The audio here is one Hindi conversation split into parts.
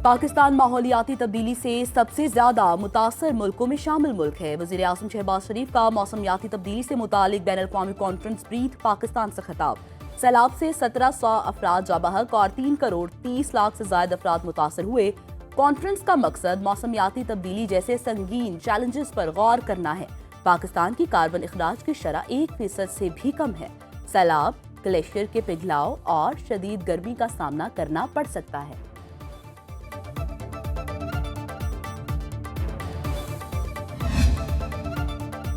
पाकिस्तान माहौलियाती तब्दीली से सबसे ज्यादा मुतासर मुल्कों में शामिल मुल्क है। वज़ीर आज़म शहबाज शरीफ का मौसमियाती तब्दीली से मुतालिक बैनुल अक़वामी कॉन्फ्रेंस ब्रीथ पाकिस्तान से खिताब। सैलाब से 1700 अफराद जाबहक और 3 करोड़ 30 लाख से ज्यादा अफराद मुतासर हुए। कॉन्फ्रेंस का मकसद मौसमियाती तब्दीली जैसे संगीन चैलेंजेस पर गौर करना है। पाकिस्तान की कार्बन अखराज की शरह 1% से भी कम है। सैलाब, ग्लेशियर के पिघलाव और शदीद गर्मी का सामना करना पड़ सकता है।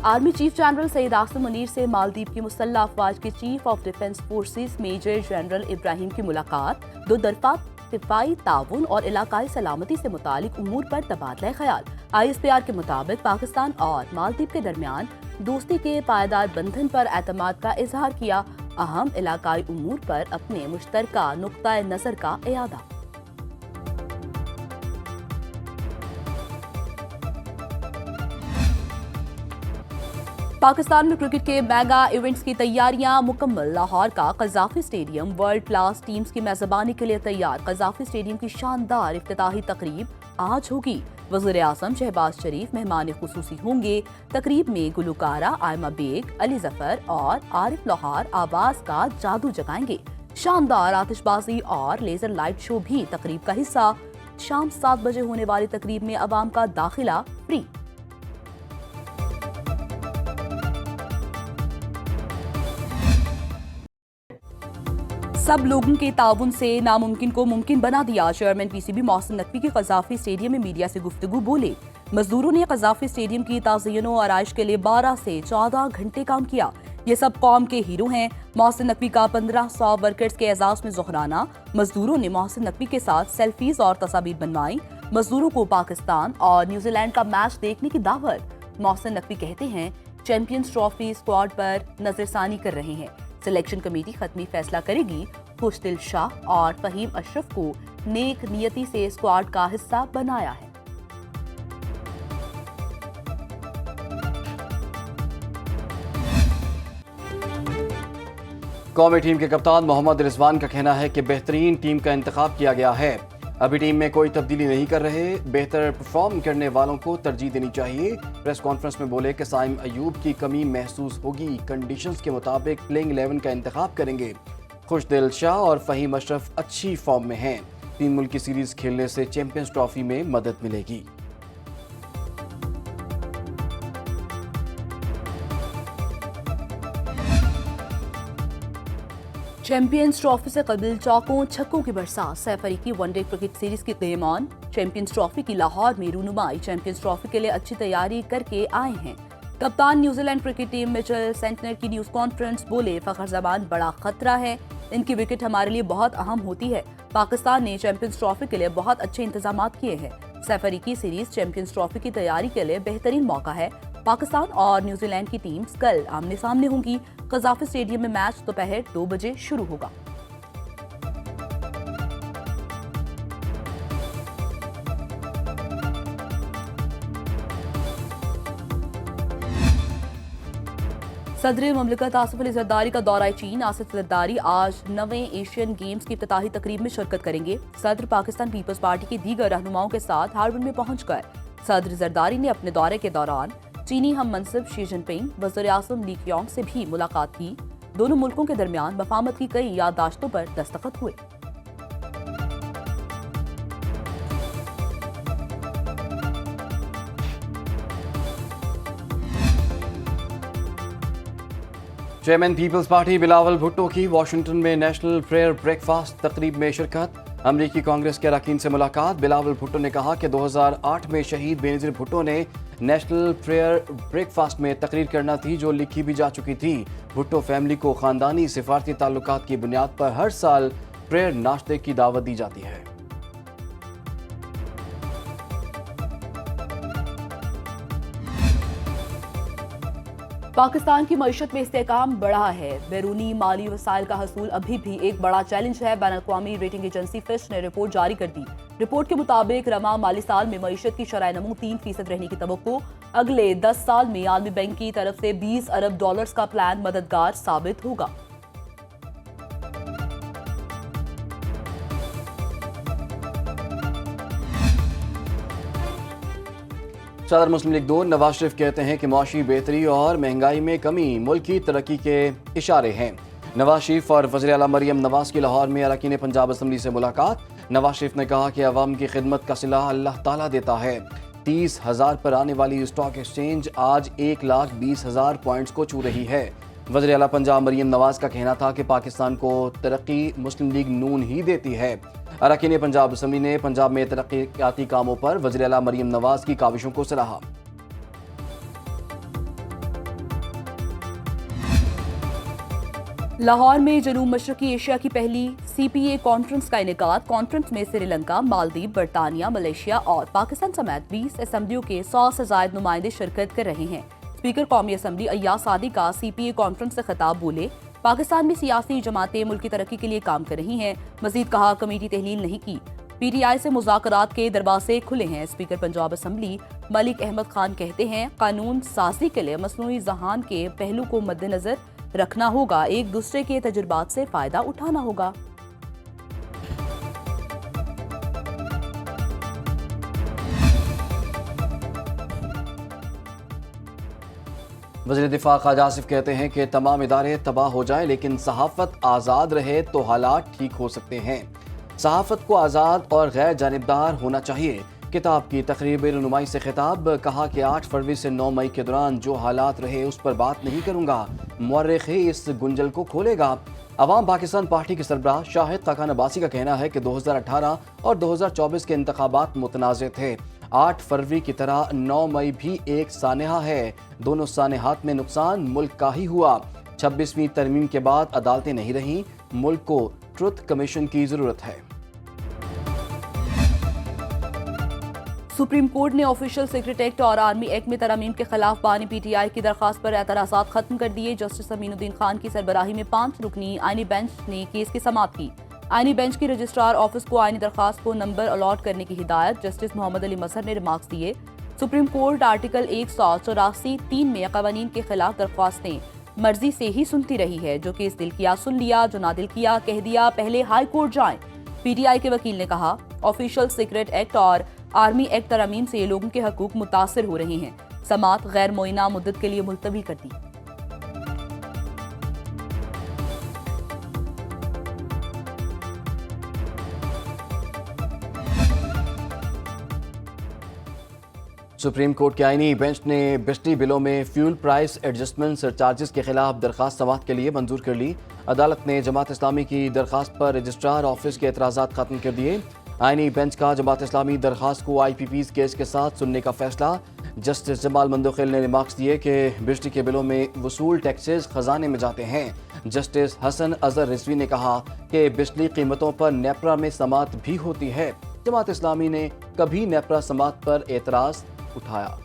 Army chief general Syed Asim Munir से मालदीव की मुसल्लह अफवाज के chief of defence forces major general Ibrahim की मुलाकात दो तरफा दिफाई ताउन और इलाकाई सलामती से मुतालिक उमूर पर तबादला ख्याल। ISPR के मुताबिक पाकिस्तान और मालदीव के दरमियान दोस्ती के पायदार बंधन पर एतमाद का इजहार किया। अहम इलाकाई उमूर पर अपने मुश्तरका नुक्ता नजर का इयादा। पाकिस्तान में क्रिकेट के मेगा इवेंट्स की तैयारियां मुकम्मल। लाहौर का कज़ाफ़ी स्टेडियम वर्ल्ड क्लास टीम्स की मेजबानी के लिए तैयार। कज़ाफ़ी स्टेडियम की शानदार इफ्तिताही तकरीब आज होगी। वज़ीर आज़म शहबाज शरीफ मेहमान खुसूसी होंगे। तकरीब में गुलकारा आयमा बेग, अली जफर और आरिफ लोहार आवाज का जादू जगाएंगे। शानदार आतिशबाजी और लेजर लाइट शो भी तकरीब का हिस्सा। शाम 7 बजे होने वाली तकरीब में अवाम का दाखिला फ्री। सब लोगों के ताउन से नामुमकिन को मुमकिन बना दिया। चेयरमैन PCB मोहसिन नकवी की कज़ाफ़ी स्टेडियम में मीडिया से गुफ्तगू बोले। मजदूरों ने कज़ाफ़ी स्टेडियम की ताज़ीन और आराइश के लिए 12 से 14 घंटे काम किया। ये सब कौम के हीरो हैं। मोहसिन नकवी का 1500 वर्कर्स के एजाज में ज़ोहराना। मजदूरों ने मोहसिन नकवी के साथ सेल्फीज और तस्वीर बनवाई। मजदूरों को पाकिस्तान और न्यूजीलैंड का मैच देखने की दावत। मोहसिन नकवी कहते हैं चैंपियंस ट्रॉफी स्क्वाड पर नजरसानी कर रहे हैं। सिलेक्शन कमेटी खत्मी फैसला करेगी। खुशदिल शाह और फहीम अशरफ को नेक नियति से स्क्वाड का हिस्सा बनाया है। कौमी टीम के कप्तान मोहम्मद रिजवान का कहना है कि बेहतरीन टीम का इंतखाब किया गया है। अभी टीम में कोई तब्दीली नहीं कर रहे। बेहतर परफॉर्म करने वालों को तरजीह देनी चाहिए। प्रेस कॉन्फ्रेंस में बोले कि साइम अयूब की कमी महसूस होगी। कंडीशंस के मुताबिक प्लेइंग 11 का इंतखाब करेंगे। खुशदिल शाह और फहीम अशरफ अच्छी फॉर्म में हैं। 3 मुल्की सीरीज खेलने से चैंपियंस ट्रॉफी में मदद मिलेगी। चैंपियंस ट्रॉफी से कबल चौकों छक्कों की बरसात। सैफ अली की वनडे क्रिकेट सीरीज की गेम ऑन। चैंपियंस ट्रॉफी की लाहौर में रूनुमाई। चैंपियंस ट्रॉफी के लिए अच्छी तैयारी करके आए हैं। कप्तान New Zealand cricket team Mitchell Santner की न्यूज कॉन्फ्रेंस बोले फखर जमान बड़ा खतरा है। इनकी विकेट हमारे लिए बहुत अहम होती है। पाकिस्तान ने चैंपियंस ट्रॉफी के लिए बहुत अच्छे इंतजाम किए हैं। सैफ अली की सीरीज चैंपियंस ट्रॉफी की तैयारी के लिए बेहतरीन मौका है। पाकिस्तान और न्यूजीलैंड की टीम्स कल आमने सामने होंगी। कज़ाफ़ी स्टेडियम में मैच दोपहर 2 बजे शुरू होगा। सदर ममलिकत आसिफ अली जरदारी का दौरा चीन। आसिफ जरदारी आज 9वें एशियन गेम्स की इफ्तिताही तकरीब में शिरकत करेंगे। सदर पाकिस्तान पीपल्स पार्टी के दीगर रहनुमाओं के साथ हार्बिन में पहुंच गए। सदर जरदारी ने अपने दौरे के दौरान चीनी हम मनसब शी जिनपिंग, वज़ीर आज़म ली क्योंग से भी मुलाकात की। दोनों मुल्कों के दरमियान मफाहमत की कई याददाश्तों पर दस्तखत हुए। चेयरमैन पीपल्स पार्टी बिलावल भुट्टो की वाशिंगटन में नेशनल प्रेयर ब्रेकफास्ट तकरीब में शिरकत। अमरीकी कांग्रेस के अरकान से मुलाकात। बिलावल भुट्टो ने कहा कि 2008 में शहीद बेनज़ीर भुट्टो ने नेशनल प्रेयर ब्रेकफास्ट में तकरीर करना थी जो लिखी भी जा चुकी थी। भुट्टो फैमिली को खानदानी सिफारती ताल्लुकात की बुनियाद पर हर साल प्रेयर नाश्ते की दावत दी जाती है। पाकिस्तान की मईशत में इस्तेहकाम बढ़ा है। बैरूनी माली वसाइल का हसूल अभी भी एक बड़ा चैलेंज है। बैनुल-अक़वामी रेटिंग एजेंसी फिच ने रिपोर्ट जारी कर दी। रिपोर्ट के मुताबिक रमा माली साल में मईशत की शरह नमू 3% रहने की तवक्को। अगले 10 साल में आलमी बैंक की तरफ से $20 अरब का प्लान मददगार साबित होगा। सदर मुस्लिम लीग नून नवाज शरीफ कहते हैं कि मुआशी बेहतरी और महंगाई में कमी मुल्क की तरक्की के इशारे हैं। नवाज शरीफ और वज़ीर आला मरियम नवाज की लाहौर में अरकान पंजाब असम्बली से मुलाकात। नवाज शरीफ ने कहा कि अवाम की खिदमत का सिला अल्लाह ताला देता है। 30,000 पर आने वाली स्टॉक एक्सचेंज आज 1,20,000 पॉइंट्स को छू रही है। वज़ीर आला पंजाब मरियम नवाज का कहना था कि पाकिस्तान को तरक्की मुस्लिम लीग नून ही देती है। अरकान पंजाब असम्बली ने पंजाब में तरक्याती कामों पर वज़ीर आला मरियम नवाज की काविशों को सराहा। लाहौर में जनूब मशरकी एशिया की पहली CPA कॉन्फ्रेंस का इनेकाद। कॉन्फ्रेंस में श्रीलंका, मालदीव, बरतानिया, मलेशिया और पाकिस्तान समेत 20 असम्बलियों के 100 से ज्यादा नुमाइंदे शिरकत कर रहे हैं। स्पीकर कौमी असम्बली अय्याज सादी का CPA कॉन्फ्रेंस से खिताब बोले, पाकिस्तान में सियासी जमातें मुल्क की तरक्की के लिए काम कर रही हैं। मजीद कहा, कमेटी तहलील नहीं की, PTI से मुज़ाकरात के दरवाजे खुले हैं। स्पीकर पंजाब असम्बली मलिक अहमद खान कहते हैं, कानून साजी के लिए मसनूई जहान के पहलू को मद्देनजर रखना होगा, एक दूसरे के तजुर्बात से फायदा उठाना होगा। वज़ीर दिफा ख्वाजा आसिफ कहते हैं कि तमाम इदारे तबाह हो जाए लेकिन सहाफ़त आज़ाद रहे तो हालात ठीक हो सकते हैं। सहाफ़त को आज़ाद और गैर जानिबदार होना चाहिए। किताब की तकरीब रुनुमाई से खिताब। कहा कि 8 फरवरी से 9 मई के दौरान जो हालात रहे उस पर बात नहीं करूँगा, मुअर्रिख़ ही इस गुंजल को खोलेगा। अवाम पाकिस्तान पार्टी के सरबराह शाहिद खाकान अब्बासी का कहना है कि 2018 और 2024 के इंतखाबात मुतनाज़े थे। 8 फरवरी की तरह 9 मई भी एक सानहा है। दोनों सानहात में नुकसान मुल्क का ही हुआ। 26वीं तरमीम के बाद अदालतें नहीं रहीं, मुल्क को ट्रुथ कमीशन की जरूरत है। सुप्रीम कोर्ट ने ऑफिशियल सीक्रेट एक्ट और आर्मी एक्ट में तरमीम के खिलाफ बानी PTI की दरखास्त पर एतराज़ात खत्म कर दिए। जस्टिस अमीनुद्दीन खान की सरबराही में 5 रुकनी आईनी बेंच ने केस की समाअत की। आईनी बेंच की रजिस्ट्रार ऑफिस को आईनी दरखास्त को नंबर अलॉट करने की हिदायत। जस्टिस मोहम्मद अली मसहर ने रिमार्क्स दिए, सुप्रीम कोर्ट आर्टिकल 184(3) में कवानीन के खिलाफ दरख्वास्तें मर्जी से ही सुनती रही है। जो केस दिल किया सुन लिया, जो ना दिल किया कह दिया, पहले हाई कोर्ट जाएं। PTI के वकील ने कहा, ऑफिशियल सीक्रेट एक्ट और आर्मी एक्ट तरमीम से लोगों के हकूक मुतासर हो रहे हैं। समाअत गैर मुइना मुद्दत के लिए मुलतवी कर दी। सुप्रीम कोर्ट के आईनी बेंच ने बिजली बिलों में फ्यूल प्राइस एडजस्टमेंट सरचार्जेस के खिलाफ दरखास्त समाअत के लिए मंजूर कर ली। अदालत ने जमात इस्लामी की दरखास्त पर रजिस्ट्रार ऑफिस के एतराज़ात खत्म कर दिए। आईनी बेंच का जमात इस्लामी दरखास्त को IPPs केस के साथ सुनने का फैसला। जस्टिस जमाल मंदोखिल ने रिमार्क्स दिए कि बिजली के बिलों में वसूल टैक्सेस खजाने में जाते हैं। जस्टिस हसन अजहर रिजवी ने कहा कि बिजली कीमतों पर नेपरा में समाअत भी होती है। जमात इस्लामी ने कभी नेपरा समाअत पर एतराज़ उठाया।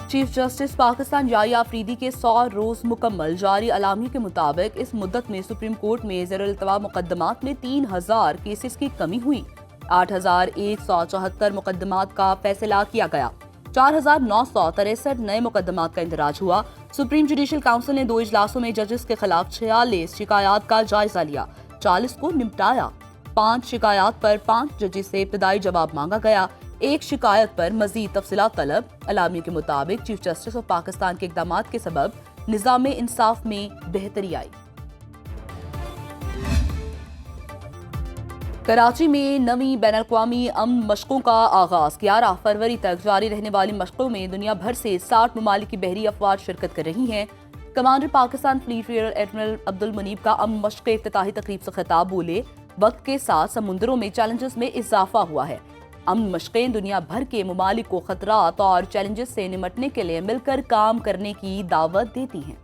चीफ जस्टिस पाकिस्तान याया अफरीदी के 100 रोज मुकम्मल। जारी अलामी के मुताबिक इस मुद्दत में सुप्रीम कोर्ट में ज़ेर-इल्तवा मुकदमात में 3000 केसेस की कमी हुई। 8174 मुकदमात का फैसला किया गया। 4963 नए मुकदमात का इंदराज हुआ। सुप्रीम जुडिशल काउंसिल ने 2 इजलासों में जजेस के खिलाफ 46 शिकायत का जायजा लिया, 40 को निपटाया। 5 शिकायत पर 5 जजेस से इब्तदाई जवाब मांगा गया। 1 शिकायत पर मजीद तफसीलात तलब। अलामी के मुताबिक चीफ जस्टिस ऑफ पाकिस्तान के इक़दामात के सबब निज़ाम इंसाफ में बेहतरी आई। कराची में नवी बैनुल-अक़वामी अमन मशकों का आगाज। 11 फरवरी तक जारी रहने वाली मशकों में दुनिया भर से 60 ममालिक की बहरी अफवाज शिरकत कर रही हैं। Commander Pakistan fleet rear admiral Abdul Munib का अमन मशक के इफ्तिताही तकरीब से खिताब बोले, वक्त के साथ समुद्रों में चैलेंजेस में इजाफा हुआ है। अमन मशकें दुनिया भर के ममालिक को खतरात और चैलेंजेस से निमटने के लिए मिलकर काम करने की दावत देती हैं।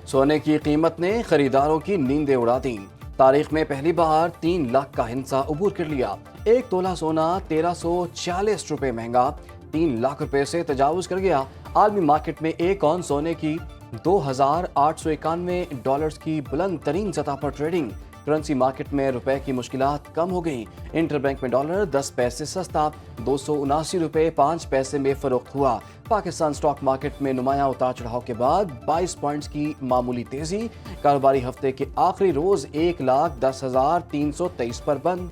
सोने की कीमत ने खरीदारों की नींदें उड़ा दी। तारीख में पहली बार 3 लाख का हिंसा अबूर कर लिया। 1 तोला सोना 1340 रुपए महंगा 3 लाख रुपए से तजावुज कर गया। आलमी मार्केट में 1 औंस सोने की $2,891 की बुलंद तरीन सतह पर ट्रेडिंग। करेंसी मार्केट में रुपए की मुश्किलात कम हो गई। इंटरबैंक में डॉलर 10 पैसे सस्ता 279 रुपए 5 पैसे में फरोख्त हुआ। पाकिस्तान स्टॉक मार्केट में नुमाया उतार चढ़ाव के बाद 22 पॉइंट्स की मामूली तेजी। कारोबारी हफ्ते के आखिरी रोज 1,10,323 पर बंद।